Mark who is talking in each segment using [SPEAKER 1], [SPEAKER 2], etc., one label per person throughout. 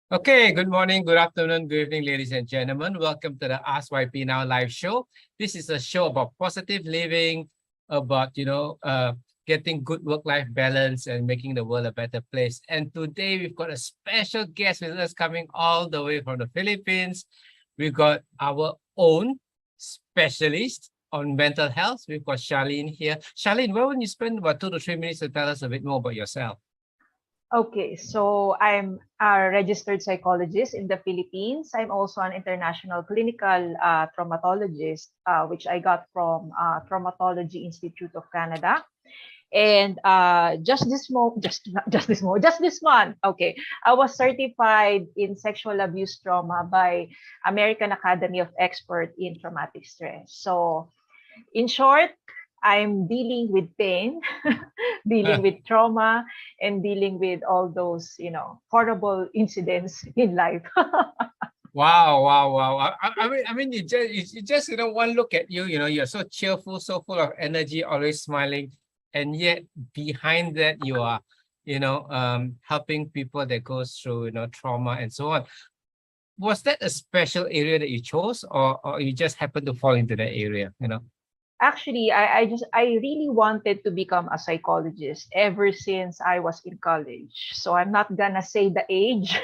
[SPEAKER 1] Okay, good morning, good afternoon, good evening, ladies and gentlemen. Welcome to the Ask YP Now live show. This is a show about positive living, about getting good work-life balance and making the world a better place. And today we've got a special guest with us coming all the way from the Philippines. We've got our own specialist on mental health. We've got Charlene here. Charlene, why don't you spend about 2 to 3 minutes to tell us a bit more about yourself?
[SPEAKER 2] Okay, so I'm a registered psychologist in the Philippines. I'm also an international clinical traumatologist, which I got from Traumatology Institute of Canada. And just this month, okay, I was certified in sexual abuse trauma by American Academy of Expert in Traumatic Stress. So in short, I'm dealing with pain, dealing with trauma, and dealing with all those, horrible incidents in life.
[SPEAKER 1] Wow, wow, wow. I mean, you just, one look at you, you're so cheerful, so full of energy, always smiling. And yet behind that, you are, helping people that goes through, trauma and so on. Was that a special area that you chose, or you just happened to fall into that area?
[SPEAKER 2] Actually, I really wanted to become a psychologist ever since I was in college. So I'm not gonna say the age.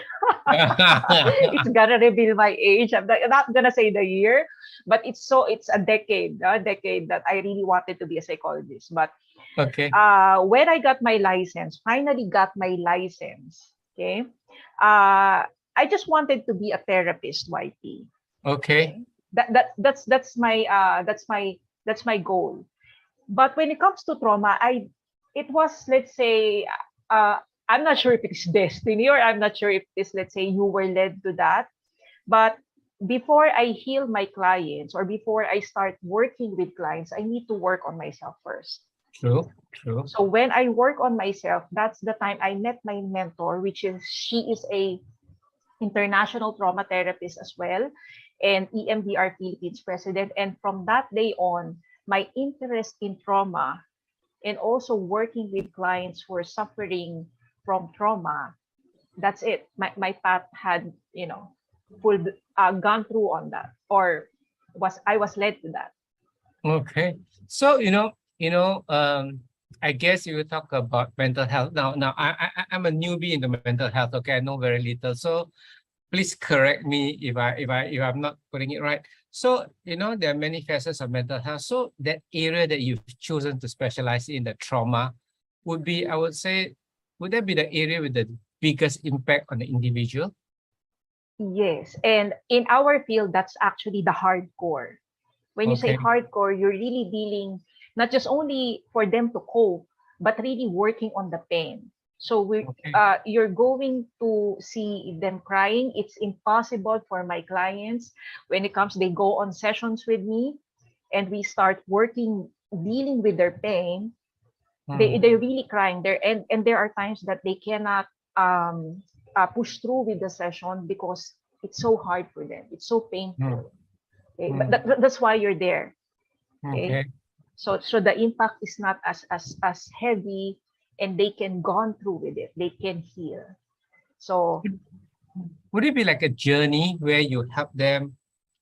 [SPEAKER 2] It's gonna reveal my age. I'm not gonna say the year, but it's a decade that I really wanted to be a psychologist. But
[SPEAKER 1] Okay,
[SPEAKER 2] when I got my license, finally got my license. Okay, I just wanted to be a therapist, YP.
[SPEAKER 1] okay,
[SPEAKER 2] Okay, that's my goal. But when it comes to trauma, it was, let's say, I'm not sure if it's destiny, or I'm not sure if it's, let's say, you were led to that. But before I heal my clients, or before I start working with clients, I need to work on myself first.
[SPEAKER 1] true, true.
[SPEAKER 2] So when I work on myself, that's the time I met my mentor, which is she is a international trauma therapist as well, and EMDR Philippines president. And from that day on, my interest in trauma, and also working with clients who are suffering from trauma, that's it. My path had, full gone through on that, or I was led to that.
[SPEAKER 1] Okay. So, I guess you will talk about mental health. Now, I'm a newbie in the mental health. Okay, I know very little. So please correct me if I'm not putting it right. So, there are many facets of mental health. So that area that you've chosen to specialize in, the trauma, would be, I would say, would that be the area with the biggest impact on the individual?
[SPEAKER 2] Yes, and in our field, that's actually the hardcore. When you say
[SPEAKER 1] Okay.
[SPEAKER 2] hardcore, you're really dealing not just only for them to cope, but really working on the pain. So
[SPEAKER 1] Okay.
[SPEAKER 2] you're going to see them crying. It's impossible for my clients when it comes. They go on sessions with me, and we start working, dealing with their pain.
[SPEAKER 1] Hmm.
[SPEAKER 2] They're really crying there, and there are times that they cannot push through with the session because it's so hard for them. It's so
[SPEAKER 1] Hmm.
[SPEAKER 2] painful. Okay, but
[SPEAKER 1] Hmm.
[SPEAKER 2] that's why you're there. Okay,
[SPEAKER 1] Okay.
[SPEAKER 2] so the impact is not as heavy, and they can gone through with it. They can heal. So
[SPEAKER 1] Would it be like a journey where you help them,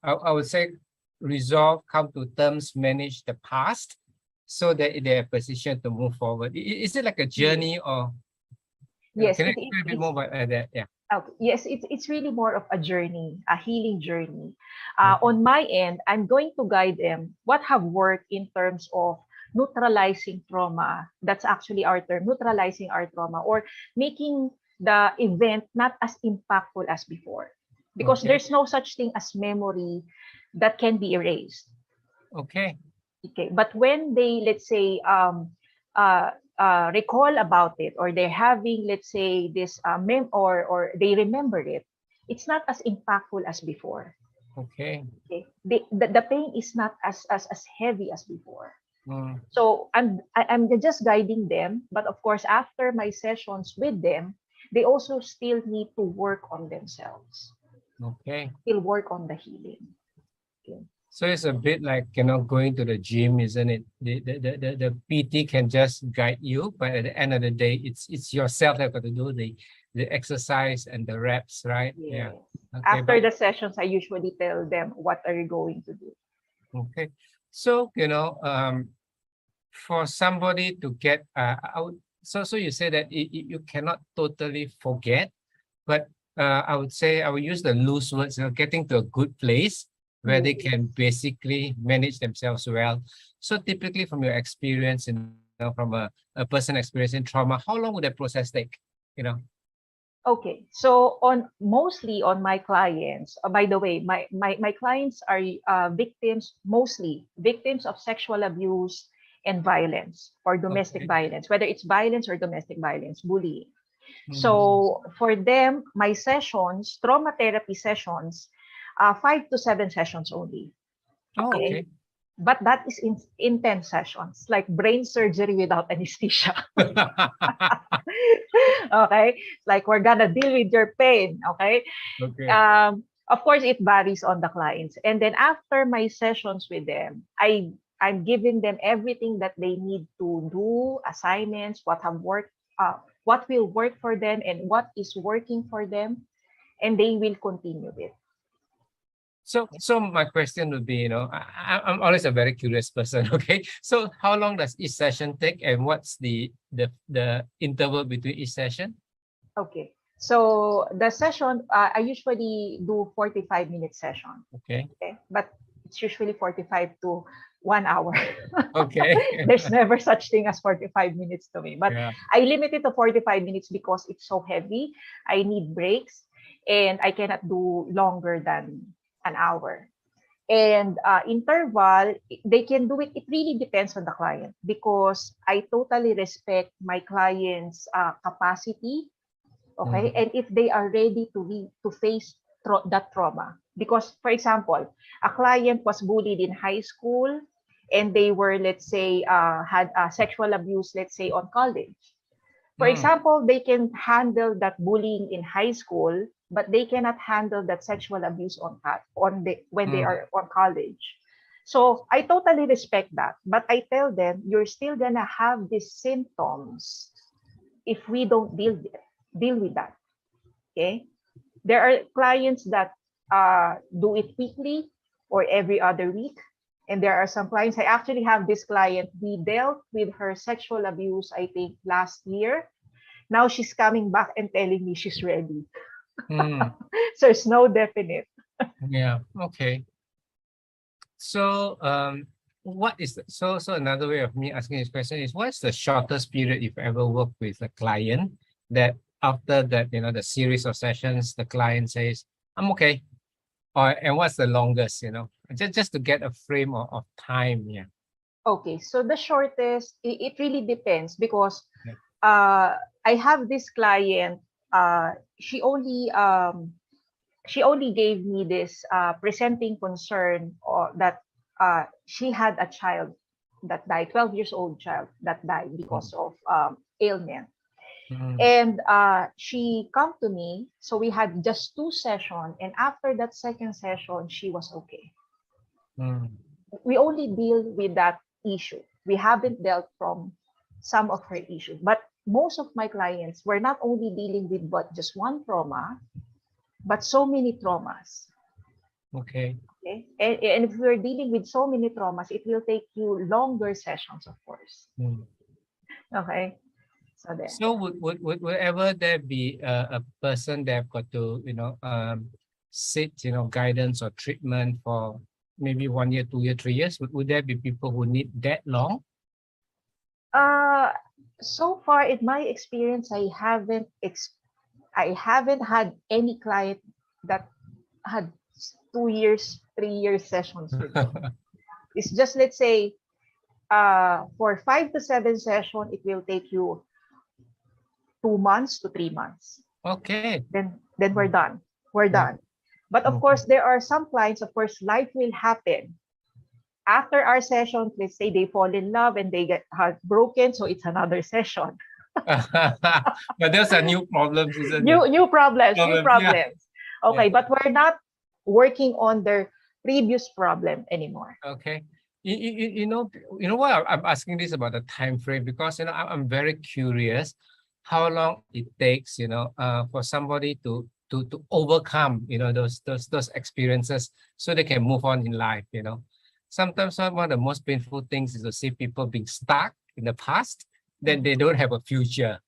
[SPEAKER 1] I would say, resolve, come to terms, manage the past so that they're positioned to move forward? Is it like a
[SPEAKER 2] yes,
[SPEAKER 1] journey, or
[SPEAKER 2] yes,
[SPEAKER 1] can I explain a bit
[SPEAKER 2] it's
[SPEAKER 1] more about that? Yeah.
[SPEAKER 2] okay. Yes, it's really more of a journey, a healing journey.
[SPEAKER 1] Okay.
[SPEAKER 2] On my end, I'm going to guide them what have worked in terms of neutralizing trauma. That's actually our term, neutralizing our trauma, or making the event not as impactful as before. Because
[SPEAKER 1] Okay.
[SPEAKER 2] there's no such thing as memory that can be erased.
[SPEAKER 1] Okay.
[SPEAKER 2] Okay, but when they, let's say, recall about it, or they're having, let's say, this or they remember it, it's not as impactful as before.
[SPEAKER 1] Okay.
[SPEAKER 2] Okay, the pain is not as heavy as before.
[SPEAKER 1] Mm,
[SPEAKER 2] So I'm just guiding them, but of course, after my sessions with them, they also still need to work on themselves,
[SPEAKER 1] okay.
[SPEAKER 2] still work on the healing. Okay.
[SPEAKER 1] So it's a bit like, going to the gym, isn't it? The PT can just guide you, but at the end of the day, it's yourself that got to do the exercise and the reps, right? Yeah.
[SPEAKER 2] Yes.
[SPEAKER 1] Okay,
[SPEAKER 2] After
[SPEAKER 1] but
[SPEAKER 2] the sessions, I usually tell them what are you going to do.
[SPEAKER 1] okay. So, for somebody to get, so you say that you cannot totally forget, but I would say I would use the loose words, getting to a good place where they
[SPEAKER 2] Yes.
[SPEAKER 1] can basically manage themselves well. So typically from your experience, from a person experiencing trauma, how long would that process take? You know?
[SPEAKER 2] Okay, so on mostly on my clients, by the way, my clients are victims, mostly victims of sexual abuse and violence or domestic
[SPEAKER 1] Okay.
[SPEAKER 2] violence, whether it's violence or domestic violence, bullying.
[SPEAKER 1] Mhm.
[SPEAKER 2] So for them, my sessions, trauma therapy sessions, 5 to 7 sessions only.
[SPEAKER 1] Oh,
[SPEAKER 2] Okay.
[SPEAKER 1] okay.
[SPEAKER 2] But that is in intense sessions, like brain surgery without anesthesia. Okay. Like we're gonna deal with your pain. Okay.
[SPEAKER 1] Okay.
[SPEAKER 2] Of course, it varies on the clients. And then after my sessions with them, I'm giving them everything that they need to do, assignments, what will work for them and what is working for them, and they will continue it.
[SPEAKER 1] So my question would be, I'm always a very curious person. Okay, so how long does each session take, and what's the interval between each session?
[SPEAKER 2] Okay. So the session, I usually do 45-minute session.
[SPEAKER 1] Okay.
[SPEAKER 2] Okay. But it's usually 45 to 1 hour.
[SPEAKER 1] Okay.
[SPEAKER 2] There's never such thing as 45 minutes to me. But
[SPEAKER 1] Yeah.
[SPEAKER 2] I limit it to 45 minutes because it's so heavy. I need breaks and I cannot do longer than an hour. And interval, they can do it. It really depends on the client because I totally respect my client's capacity. Okay,
[SPEAKER 1] Mhm.
[SPEAKER 2] and if they are ready to face that trauma, because for example, a client was bullied in high school, and they were, let's say, had sexual abuse, let's say, on college. For
[SPEAKER 1] Mm.
[SPEAKER 2] example, they can handle that bullying in high school, but they cannot handle that sexual abuse when they
[SPEAKER 1] Mm.
[SPEAKER 2] are on college. So I totally respect that, but I tell them you're still gonna have these symptoms if we don't deal with that. Okay, there are clients that do it weekly or every other week, and there are some clients. I actually have this client. We dealt with her sexual abuse, I think, last year. Now she's coming back and telling me she's ready.
[SPEAKER 1] Mm.
[SPEAKER 2] So it's no definite.
[SPEAKER 1] Yeah. Okay. So, what is so another way of me asking this question is, what's the shortest period you've ever worked with a client that after that, the series of sessions, the client says, I'm okay. And what's the longest, just to get a frame of time. Yeah.
[SPEAKER 2] Okay, so the shortest, it really depends because
[SPEAKER 1] Yeah.
[SPEAKER 2] I have this client. Uh, she only um, she only gave me this presenting concern or that she had a child that died, 12 years old child that died
[SPEAKER 1] Mm.
[SPEAKER 2] because of ailment.
[SPEAKER 1] Mm.
[SPEAKER 2] And she come to me, so we had just 2 sessions, and after that second session, she was okay.
[SPEAKER 1] Mm.
[SPEAKER 2] We only deal with that issue. We haven't dealt from some of her issues, but most of my clients were not only dealing with but just one trauma, but so many traumas.
[SPEAKER 1] Okay.
[SPEAKER 2] Okay. And if we're dealing with so many traumas, it will take you longer sessions, of course.
[SPEAKER 1] Mm.
[SPEAKER 2] Okay. So there.
[SPEAKER 1] So would ever there be a person that have got to, seek, guidance or treatment for maybe 1 year, 2 year, 3 years? Would there be people who need that long?
[SPEAKER 2] Uh, so far in my experience, I haven't had any client that had 2 years, 3 years sessions with me. It's just, let's say, for 5 to 7 sessions, it will take you 2 months to 3 months.
[SPEAKER 1] Okay.
[SPEAKER 2] Then we're done. We're
[SPEAKER 1] Mm.
[SPEAKER 2] done. But of
[SPEAKER 1] Okay.
[SPEAKER 2] course, there are some clients, of course, life will happen. After our session, let's say they fall in love and they get heartbroken, so it's another session.
[SPEAKER 1] But those are new problems, isn't it?
[SPEAKER 2] New problems, new
[SPEAKER 1] Problems, yeah.
[SPEAKER 2] problems.
[SPEAKER 1] Yeah.
[SPEAKER 2] Okay, but we're not working on their previous problem anymore.
[SPEAKER 1] Okay. You know why I'm asking this about the time frame, because I'm very curious how long it takes, for somebody to overcome, those experiences so they can move on in life. Sometimes one of the most painful things is to see people being stuck in the past, then they don't have a future.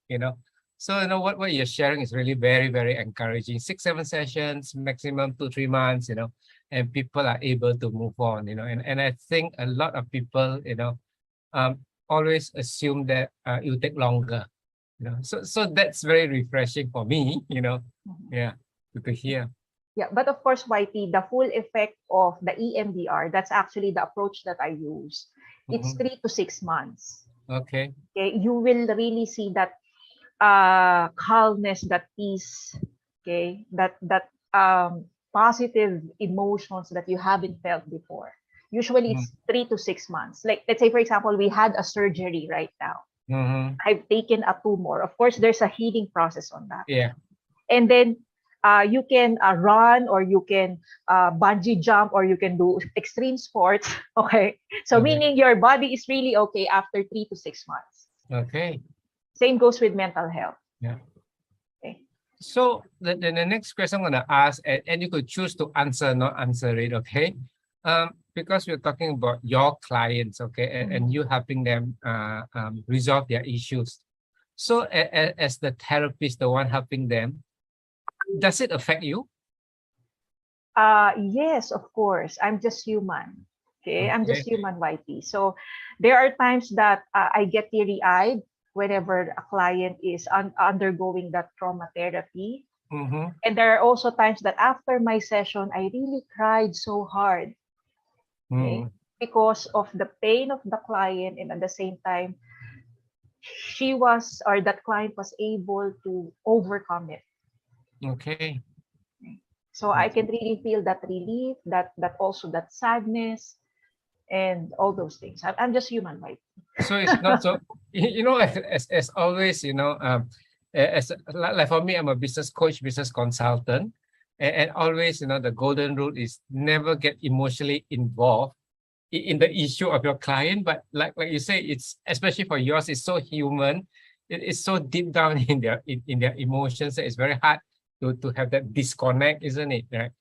[SPEAKER 1] So what you're sharing is really very, very encouraging. 6, 7 sessions, maximum 2, 3 months, and people are able to move on. And I think a lot of people, always assume that it will take longer. So that's very refreshing for me. Yeah, good to hear.
[SPEAKER 2] Yeah, but of course, YP, the full effect of the EMDR, that's actually the approach that I use. It's
[SPEAKER 1] Mhm.
[SPEAKER 2] 3 to 6 months.
[SPEAKER 1] Okay.
[SPEAKER 2] Okay, you will really see that calmness, that peace, okay, that positive emotions that you haven't felt before. Usually
[SPEAKER 1] Mm.
[SPEAKER 2] it's 3 to 6 months. Like, let's say, for example, we had a surgery right now.
[SPEAKER 1] Mhm.
[SPEAKER 2] I've taken a tumor. Of course, there's a healing process on that.
[SPEAKER 1] Yeah.
[SPEAKER 2] And then you can run, or you can bungee jump, or you can do extreme sports. Okay. So
[SPEAKER 1] Okay.
[SPEAKER 2] meaning your body is really okay after 3 to 6 months.
[SPEAKER 1] Okay.
[SPEAKER 2] Same goes with mental health.
[SPEAKER 1] Yeah.
[SPEAKER 2] Okay.
[SPEAKER 1] So the next question I'm gonna ask, and you could choose to answer, not answer it, okay? Because we're talking about your clients, okay, and you helping them resolve their issues. So as the therapist, the one helping them, does it affect you?
[SPEAKER 2] Yes, of course. I'm just human. Okay. I'm just
[SPEAKER 1] Okay.
[SPEAKER 2] human, YP. So there are times that I get teary eyed whenever a client is undergoing that trauma therapy.
[SPEAKER 1] Mm-hmm.
[SPEAKER 2] And there are also times that after my session, I really cried so hard. Okay.
[SPEAKER 1] Mm.
[SPEAKER 2] Because of the pain of the client, and at the same time, she was, or that client was able to overcome it.
[SPEAKER 1] Okay.
[SPEAKER 2] So I can really feel that relief, that also that sadness, and all those things. I'm just human, right?
[SPEAKER 1] So it's not so, as always, as like for me, I'm a business coach, business consultant, and always, the golden rule is never get emotionally involved in the issue of your client. But like you say, it's especially for yours, it's so human, it is so deep down in their emotions that it's very hard to have that disconnect, isn't it? Right?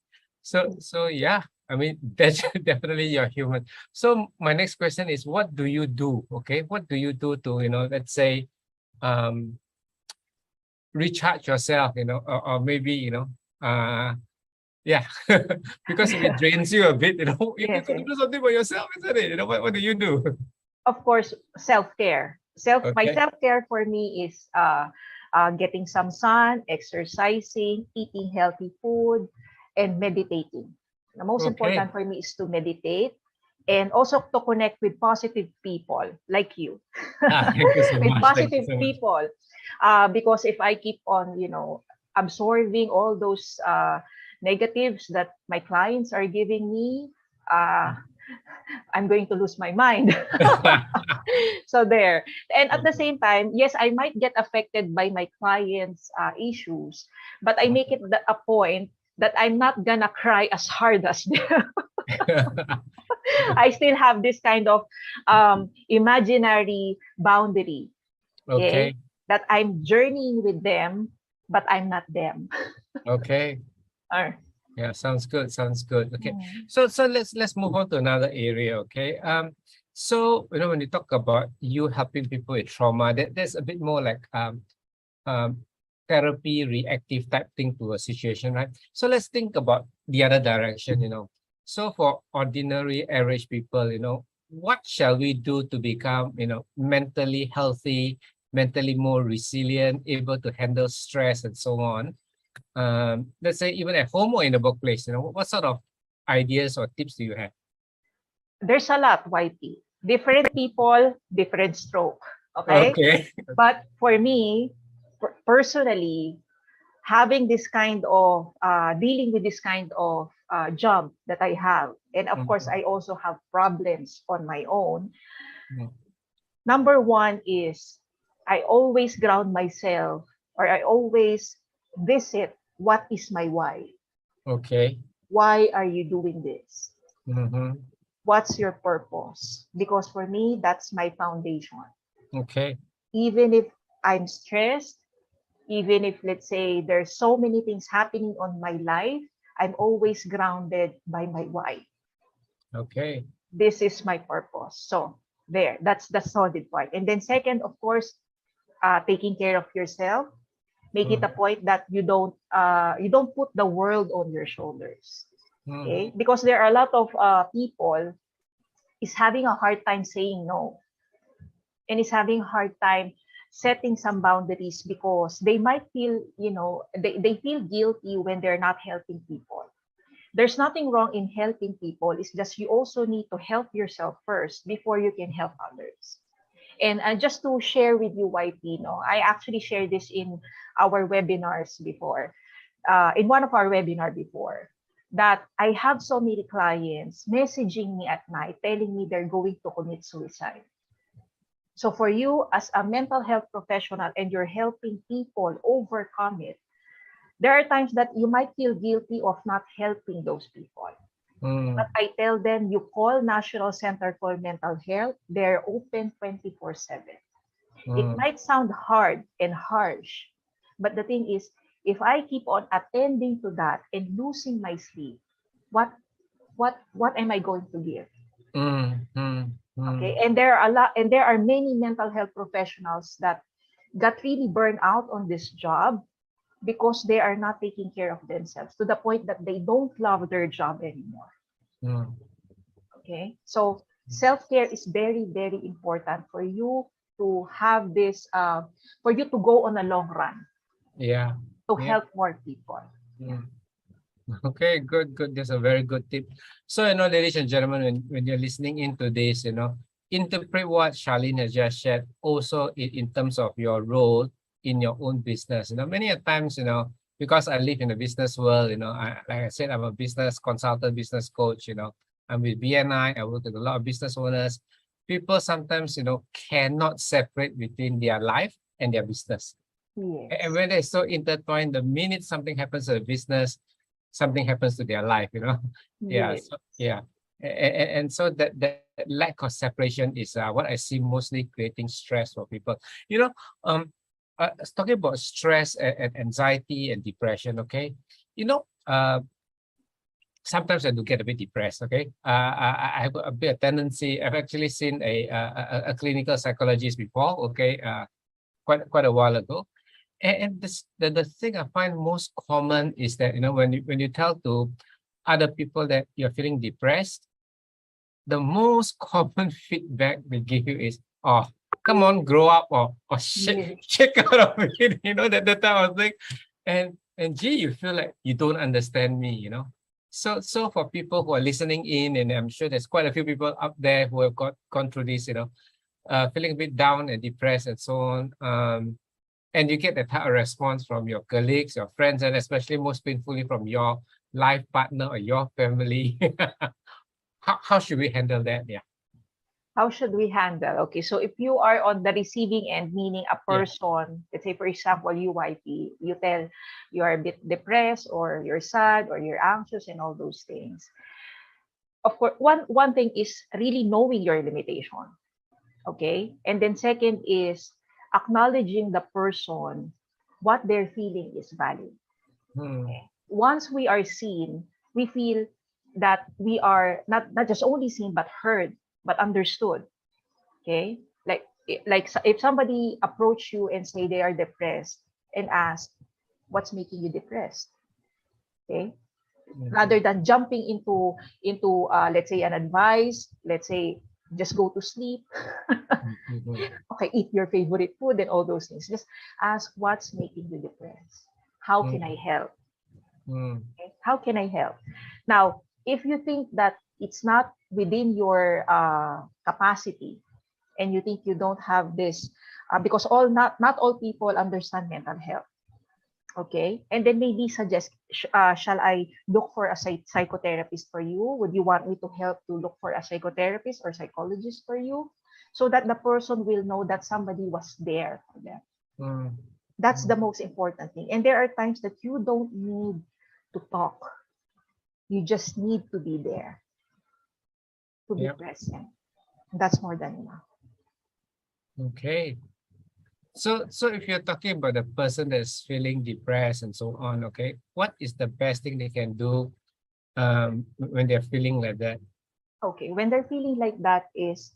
[SPEAKER 1] So yeah, I mean, that's definitely you're human. So my next question is, what do you do? Okay, what do you do to, let's say, um, recharge yourself, or maybe, yeah, because if it drains you a bit, you
[SPEAKER 2] Yes,
[SPEAKER 1] got to
[SPEAKER 2] yes.
[SPEAKER 1] do something for yourself, isn't it? What do you do?
[SPEAKER 2] Of course, self-care. My
[SPEAKER 1] Okay,
[SPEAKER 2] self-care for me is getting some sun, exercising, eating healthy food, and meditating. The most
[SPEAKER 1] okay.
[SPEAKER 2] important for me is to meditate, and also to connect with positive people like you,
[SPEAKER 1] Thank you so
[SPEAKER 2] with
[SPEAKER 1] much. Thank you
[SPEAKER 2] positive
[SPEAKER 1] so much.
[SPEAKER 2] people. Because if I keep on, absorbing all those negatives that my clients are giving me, I'm going to lose my mind. So there. And at the same time, yes, I might get affected by my clients' issues, but I make it a point that I'm not gonna cry as hard as them. I still have this kind of imaginary boundary, okay,
[SPEAKER 1] Okay,
[SPEAKER 2] that I'm journeying with them, but I'm not them.
[SPEAKER 1] okay.
[SPEAKER 2] Or,
[SPEAKER 1] Yeah, sounds good. Sounds good. Okay.
[SPEAKER 2] mm,
[SPEAKER 1] So let's move on to another area. Okay. So when you talk about you helping people with trauma, there's a bit more like um therapy reactive type thing to a situation, right? So let's think about the other direction. So for ordinary average people, what shall we do to become, mentally healthy, mentally more resilient, able to handle stress and so on? Let's say even at home or in the workplace, what sort of ideas or tips do you have?
[SPEAKER 2] there's a lot, YP. Different people, different stroke. Okay.
[SPEAKER 1] Okay.
[SPEAKER 2] But for me, personally, having this kind of dealing with this kind of job that I have, and of course,
[SPEAKER 1] Mhm.
[SPEAKER 2] I also have problems on my own.
[SPEAKER 1] Mhm.
[SPEAKER 2] Number one is I always ground myself, or I always visit what is my why.
[SPEAKER 1] Okay.
[SPEAKER 2] Why are you doing this?
[SPEAKER 1] Mm-hmm.
[SPEAKER 2] What's your purpose? Because for me, that's my foundation.
[SPEAKER 1] Okay.
[SPEAKER 2] Even if I'm stressed, even if, let's say, there's so many things happening on my life, I'm always grounded by my why.
[SPEAKER 1] Okay.
[SPEAKER 2] This is my purpose. So there, that's the solid part. And then second, of course, taking care of yourself. Make it a
[SPEAKER 1] Mm-hmm.
[SPEAKER 2] point that you don't put the world on your shoulders.
[SPEAKER 1] Mm-hmm.
[SPEAKER 2] Okay, because there are a lot of people is having a hard time saying no, and is having a hard time setting some boundaries because they might feel, they feel guilty when they're not helping people. There's nothing wrong in helping people. It's just you also need to help yourself first before you can help others. And just to share with you, YP, I actually shared this in our webinars before, in one of our webinar before, that I have so many clients messaging me at night telling me they're going to commit suicide. So for you as a mental health professional and you're helping people overcome it, there are times that you might feel guilty of not helping those people. But
[SPEAKER 1] Mm-hmm.
[SPEAKER 2] I tell them, you call National Center for Mental Health. They're open 24/7. It
[SPEAKER 1] Mm-hmm.
[SPEAKER 2] might sound hard and harsh, but the thing is, if I keep on attending to that and losing my sleep, what what am I going to give?
[SPEAKER 1] Mm-hmm.
[SPEAKER 2] Okay, and there are a lot, and there are many mental health professionals that got really burned out on this job because they are not taking care of themselves to the point that they don't love their job anymore.
[SPEAKER 1] Mm-hmm.
[SPEAKER 2] Okay, so self-care is very, very important for you to have this, for you to go on a long run,
[SPEAKER 1] Yeah.
[SPEAKER 2] to
[SPEAKER 1] Yeah.
[SPEAKER 2] help more people. Yeah.
[SPEAKER 1] Mm. Okay, good, good. That's a very good tip. So, ladies and gentlemen, when you're listening into this, interpret what Charlene has just shared also in terms of your role in your own business. Many a times, because I live in the business world, like I said, I'm a business consultant, business coach, I'm with BNI, I work with a lot of business owners. People sometimes, cannot separate between their life and their business. And
[SPEAKER 2] Yes.
[SPEAKER 1] when they're so intertwined, the minute something happens to the business, something happens to their life. Yeah.
[SPEAKER 2] Yes.
[SPEAKER 1] So yeah. And so that lack of separation is what I see mostly creating stress for people. You know, talking about stress and anxiety and depression, okay? You know, sometimes I do get a bit depressed, okay? I have a bit of tendency. I've actually seen a clinical psychologist before, okay, quite a while ago. And the thing I find most common is that when you tell to other people that you're feeling depressed, the most common feedback they give you is, "Oh, come on, grow up," or shake
[SPEAKER 2] Yes.
[SPEAKER 1] shake out of it, that type of thing. And gee, you feel like you don't understand me. So for people who are listening in, and I'm sure there's quite a few people up there who have gone through this, feeling a bit down and depressed and so on. And you get that type of response from your colleagues, your friends, and especially most painfully from your life partner or your family. How should we handle that? Yeah.
[SPEAKER 2] How should we handle? Okay, so if you are on the receiving end, meaning a
[SPEAKER 1] Yeah.
[SPEAKER 2] person, let's say for example, YP, you tell you are a bit depressed or you're sad or you're anxious and all those things. Of course, one thing is really knowing your limitation. Okay, and then second is acknowledging the person, what they're feeling is valid.
[SPEAKER 1] Hmm.
[SPEAKER 2] Okay, once we are seen, we feel that we are not just only seen but heard, but understood. Okay, if somebody approach you and say they are depressed and ask what's making you depressed. Okay, rather
[SPEAKER 1] Mhm.
[SPEAKER 2] than jumping into let's say an advice, let's say just go to sleep.
[SPEAKER 1] Mhm.
[SPEAKER 2] Okay, eat your favorite food and all those things. Just ask what's making you depressed. How can I
[SPEAKER 1] Mhm.
[SPEAKER 2] help?
[SPEAKER 1] Mhm.
[SPEAKER 2] Okay? How can I help? Now, if you think that it's not within your capacity and you think you don't have this, because not all people understand mental health. Okay, and then maybe suggest, shall I look for a psychotherapist for you? Would you want me to help to look for a psychotherapist or psychologist for you, so that the person will know that somebody was there for them?
[SPEAKER 1] Mhm.
[SPEAKER 2] That's the
[SPEAKER 1] Mhm.
[SPEAKER 2] most important thing. And there are times that you don't need to talk, you just need to be there. to be
[SPEAKER 1] Yep.
[SPEAKER 2] present. That's more than enough.
[SPEAKER 1] Okay. So if you're talking about a person that's feeling depressed and so on, okay, what is the best thing they can do when they're feeling like that?
[SPEAKER 2] Okay, when they're feeling like that is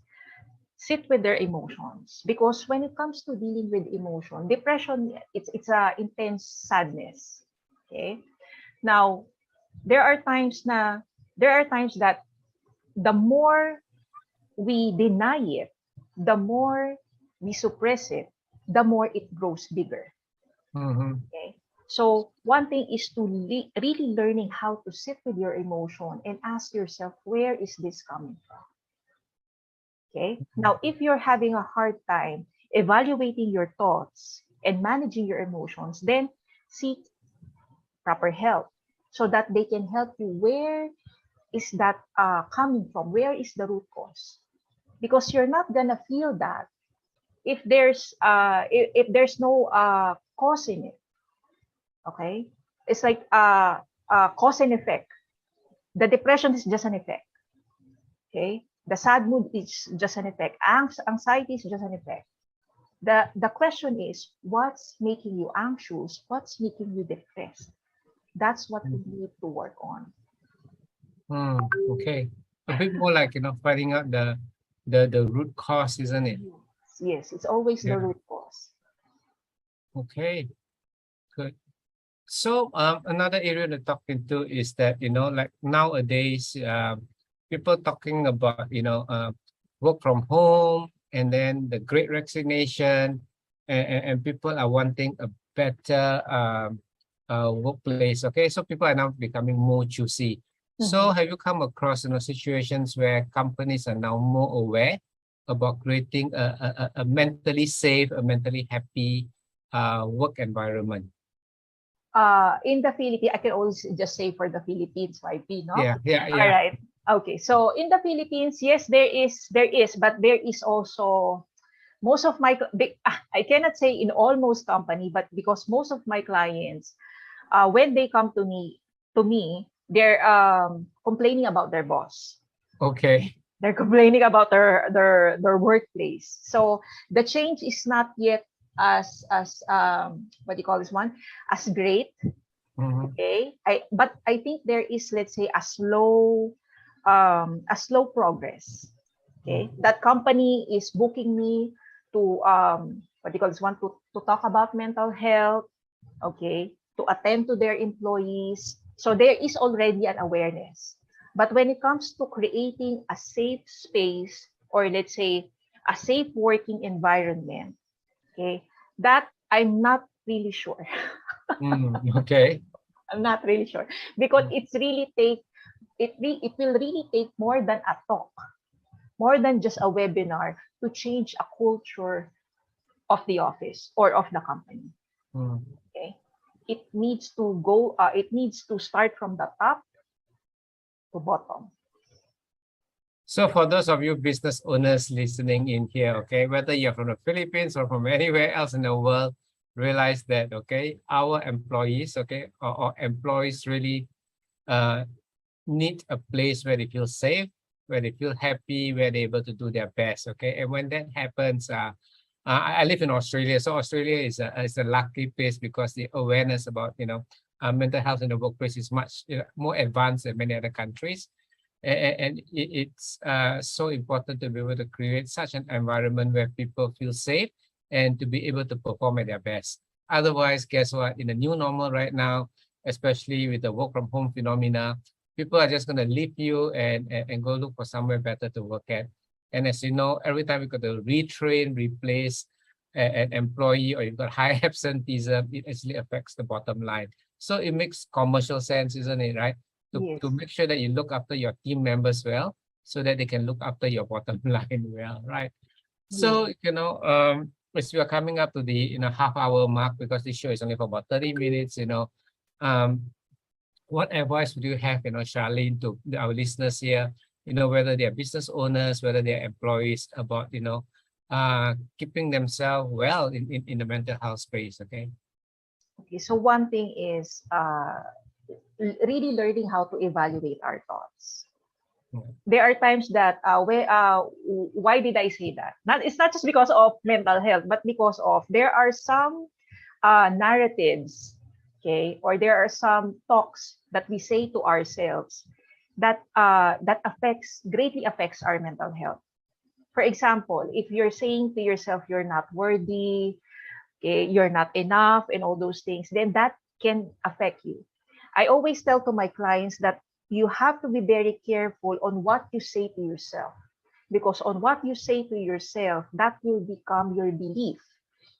[SPEAKER 2] sit with their emotions, because when it comes to dealing with emotion, depression, it's a intense sadness. Okay, now there are times that the more we deny it, the more we suppress it, the more it grows bigger.
[SPEAKER 1] Mm-hmm.
[SPEAKER 2] Okay, so one thing is to really learning how to sit with your emotion and ask yourself, where is this coming from? Okay. Now, if you're having a hard time evaluating your thoughts and managing your emotions, then seek proper help so that they can help you. Where is that coming from? Where is the root cause? Because you're not gonna feel that if there's no cause in it. Okay, it's like cause and effect. The depression is just an effect. Okay, the sad mood is just an effect. Anxiety is just an effect. The question is, what's making you anxious? What's making you depressed? That's what we need to work on.
[SPEAKER 1] Okay. A bit more like, finding out the root cause, isn't it?
[SPEAKER 2] Yes, it's always the
[SPEAKER 1] Yeah.
[SPEAKER 2] root cause.
[SPEAKER 1] Okay. Good. So another area to talk into is that, like nowadays, people talking about, work from home and then the great resignation, and people are wanting a better workplace. Okay, so people are now becoming more choosy. So have you come across, situations where companies are now more aware about creating a mentally safe, a mentally happy work environment?
[SPEAKER 2] In the Philippines, I can always just say for the Philippines, YP, no?
[SPEAKER 1] Yeah.
[SPEAKER 2] All right. Okay. So in the Philippines, yes, there is, but there is also most of my, I cannot say in almost company, but because most of my clients, when they come to me, they're complaining about their boss.
[SPEAKER 1] Okay.
[SPEAKER 2] They're complaining about their workplace. So the change is not yet as what do you call this one, as great.
[SPEAKER 1] Mhm.
[SPEAKER 2] Okay, but I think there is, let's say, a slow progress. Okay, that company is booking me to what do you call this one, to talk about mental health. Okay, to attend to their employees. So there is already an awareness. But when it comes to creating a safe space, or let's say a safe working environment, okay, that I'm not really sure.
[SPEAKER 1] Okay.
[SPEAKER 2] I'm not really sure, because it will really take more than a talk, more than just a webinar to change a culture of the office or of the company.
[SPEAKER 1] Mm.
[SPEAKER 2] Okay, it needs to go. It needs to start from the top to bottom.
[SPEAKER 1] So for those of you business owners listening in here, okay, whether you're from the Philippines or from anywhere else in the world, realize that, okay, our employees, okay, or employees really uh, need a place where they feel safe, where they feel happy, where they're able to do their best. Okay, and when that happens, I live in Australia, so Australia is a lucky place because the awareness about mental health in the workplace is much more advanced than many other countries, and it's so important to be able to create such an environment where people feel safe and to be able to perform at their best. Otherwise, guess what? In the new normal right now, especially with the work from home phenomena, people are just going to leave you and go look for somewhere better to work at. And as you know, every time we got to retrain, replace an employee, or you've got high absenteeism, it actually affects the bottom line. So it makes commercial sense, isn't it, right?
[SPEAKER 2] Yes.
[SPEAKER 1] To make sure that you look after your team members well, so that they can look after your bottom line well, right? So, as we are coming up to the half-hour mark, because this show is only for about 30 minutes, um, what advice would you have, Charlene, to our listeners here, whether they're business owners, whether they're employees, about, keeping themselves well in the mental health space, okay?
[SPEAKER 2] Okay. So one thing is really learning how to evaluate our thoughts. There are times that why did I say that? It's not just because of mental health, but because of there are some narratives, okay, or there are some talks that we say to ourselves that greatly affects our mental health. For example, if you're saying to yourself you're not worthy, okay, you're not enough, and all those things, then that can affect you. I always tell to my clients that you have to be very careful on what you say to yourself, because on what you say to yourself, that will become your belief,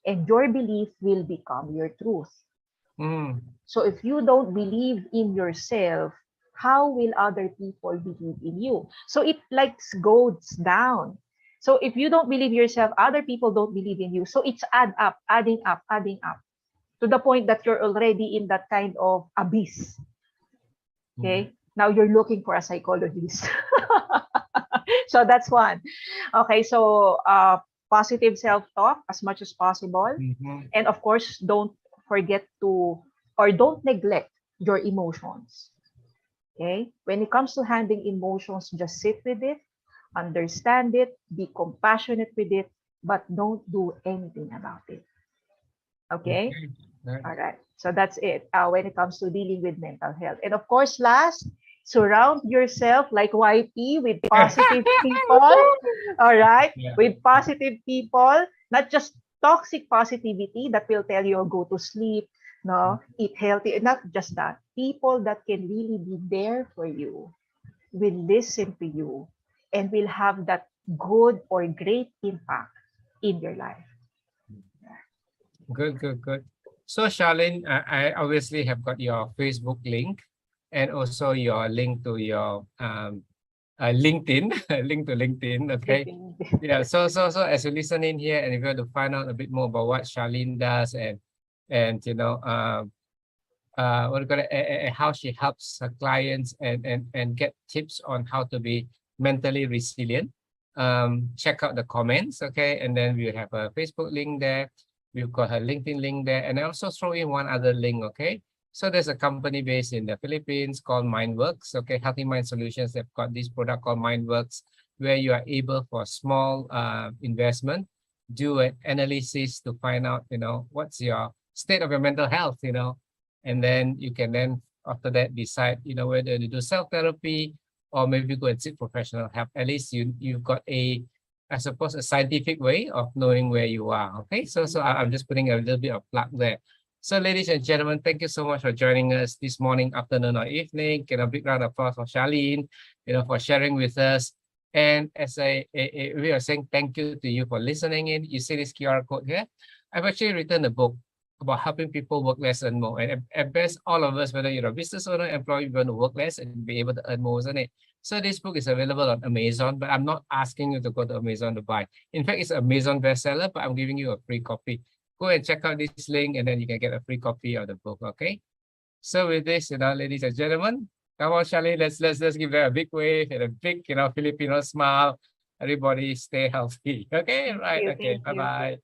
[SPEAKER 2] and your belief will become your truth.
[SPEAKER 1] Mm.
[SPEAKER 2] So if you don't believe in yourself, how will other people believe in you? So it like goes down. So if you don't believe yourself, other people don't believe in you. So it's adding up to the point that you're already in that kind of abyss. Okay. Now you're looking for a psychologist. So that's one. Okay. So positive self-talk as much as possible.
[SPEAKER 1] Mhm.
[SPEAKER 2] And of course, don't forget to, or don't neglect your emotions. Okay. When it comes to handling emotions, just sit with it, understand it, be compassionate with it, but don't do anything about it. Okay.
[SPEAKER 1] Okay. Right.
[SPEAKER 2] All right. So that's it when it comes to dealing with mental health. And of course, last, surround yourself like YP with positive people. All right.
[SPEAKER 1] Yeah.
[SPEAKER 2] With positive people, not just toxic positivity that will tell you go to sleep, no, eat healthy. Not just that. People that can really be there for you, will listen to you, and will have that good or great impact in your life.
[SPEAKER 1] Good, good, good. So, Charlene, I obviously have got your Facebook link and also your link to your LinkedIn, link to LinkedIn. Okay. Yeah. So as you listen in here, and if you want to find out a bit more about what Charlene does and what do you call it, how she helps her clients and get tips on how to be mentally resilient. Check out the comments, okay, and then we have a Facebook link there. We've got her LinkedIn link there, and I also throw in one other link, okay. So there's a company based in the Philippines called Mindworks, okay, Healthy Mind Solutions. They've got this product called Mindworks, where you are able for small investment, do an analysis to find out, what's your state of your mental health, and then you can then after that decide, whether to do self-therapy or maybe go and seek professional help. At least you've got I suppose, a scientific way of knowing where you are. Okay, so I'm just putting a little bit of plug there. So, ladies and gentlemen, thank you so much for joining us this morning, afternoon, or evening. Get a big round of applause for Charlene, for sharing with us. And as we are saying thank you to you for listening in. You see this QR code here? I've actually written a book about helping people work less and more. And at best, all of us, whether you're a business owner, employee, you want to work less and be able to earn more, isn't it? So this book is available on Amazon, but I'm not asking you to go to Amazon to buy. In fact, it's an Amazon bestseller, but I'm giving you a free copy. Go and check out this link, and then you can get a free copy of the book. Okay. So with this, ladies and gentlemen, come on, Charlie, let's give them a big wave and a big, Filipino smile. Everybody stay healthy. Okay, right. Okay. Bye bye.